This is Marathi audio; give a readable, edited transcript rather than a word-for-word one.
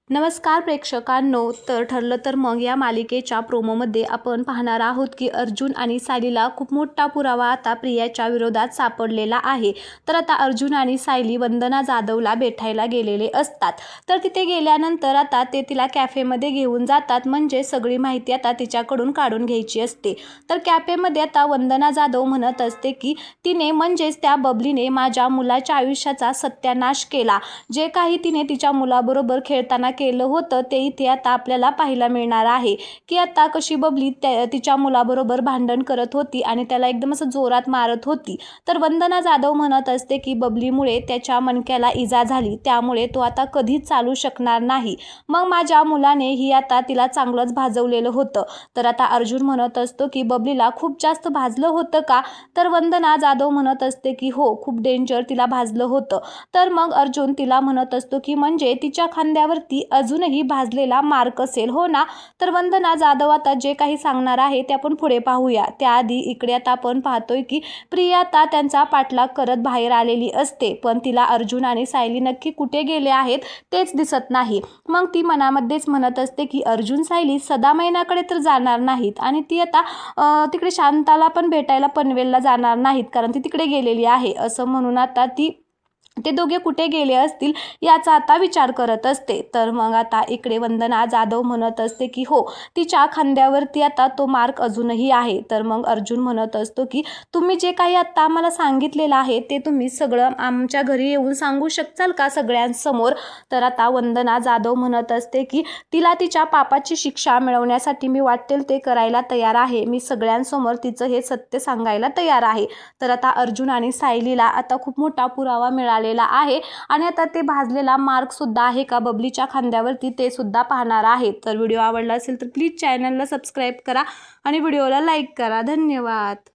नमस्कार प्रेक्षकांनो, तर ठरलं तर मग या मालिकेच्या प्रोमोमध्ये आपण पाहणार आहोत की अर्जुन आणि सायलीला खूप मोठा पुरावा आता प्रियाच्या विरोधात सापडलेला आहे। तर आता अर्जुन आणि सायली वंदना जाधवला भेटायला गेलेले असतात। तर तिथे गेल्यानंतर आता ते तिला कॅफेमध्ये घेऊन जातात, म्हणजे सगळी माहिती आता तिच्याकडून काढून घ्यायची असते। तर कॅफेमध्ये आता वंदना जाधव म्हणत असते की तिने म्हणजेच त्या बबलीने माझ्या मुलाच्या आयुष्याचा सत्यानाश केला। जे काही तिने तिच्या मुलाबरोबर खेळताना केलं होतं ते इथे आता आपल्याला पाहायला मिळणार आहे की आता कशी बबली तिच्या मुलाबरोबर भांडण करत होती आणि त्याला एकदम असं जोरात मारत होती। तर वंदना जाधव म्हणत असते की बबलीमुळे त्याच्या मणक्याला इजा झाली, त्यामुळे तो आता कधीच चालू शकणार नाही। मग माझ्या मुलाने ही आता तिला चांगलंच भाजवलेलं होतं। तर आता अर्जुन म्हणत असतो की बबलीला खूप जास्त भाजलं होतं का? तर वंदना जाधव म्हणत असते की हो, खूप डेंजर तिला भाजलं होतं। तर मग अर्जुन तिला म्हणत असतो की म्हणजे तिच्या खांद्यावरती अजूनही भाजलेला मार्क असेल, हो ना? तर वंदना जाधव आता जे काही सांगणार आहे ते आपण पुढे पाहूया। त्याआधी इकडे आता आपण पाहतोय की प्रिया आता त्यांचा पाठलाग करत बाहेर आलेली असते, पण तिला अर्जुन आणि सायली नक्की कुठे गेले आहेत तेच दिसत नाही। मग ती मनामध्येच म्हणत असते की अर्जुन सायली सदामैनाकडे तर जाणार नाहीत आणि ती आता तिकडे शांताला पण भेटायला पनवेलला जाणार नाहीत, कारण ती तिकडे गेलेली आहे। असं म्हणून आता ते दोघे कुठे गेले असतील याचा आता विचार करत असते। तर मग आता इकडे वंदना जाधव म्हणत असते की हो, तिच्या खांद्यावरती आता तो मार्क अजूनही आहे। तर मग अर्जुन म्हणत असतो की तुम्ही जे काही आता आम्हाला सांगितलेलं आहे ते तुम्ही सगळं आमच्या घरी येऊन सांगू शकताल का सगळ्यांसमोर? तर आता वंदना जाधव म्हणत असते की तिला तिच्या पापाची शिक्षा मिळवण्यासाठी मी वाटेल ते करायला तयार आहे, मी सगळ्यांसमोर तिचं हे सत्य सांगायला तयार आहे। तर आता अर्जुन आणि सायलीला आता खूप मोठा पुरावा मिळालेला आहे आणि आता ते भाजलेला मार्क सुद्धा आहे का बबलीच्या खांद्यावरती ते सुद्धा पाहणार आहेत। तर व्हिडिओ आवडला असेल तर प्लीज चॅनलला सबस्क्राईब करा आणि व्हिडिओला लाईक करा। धन्यवाद।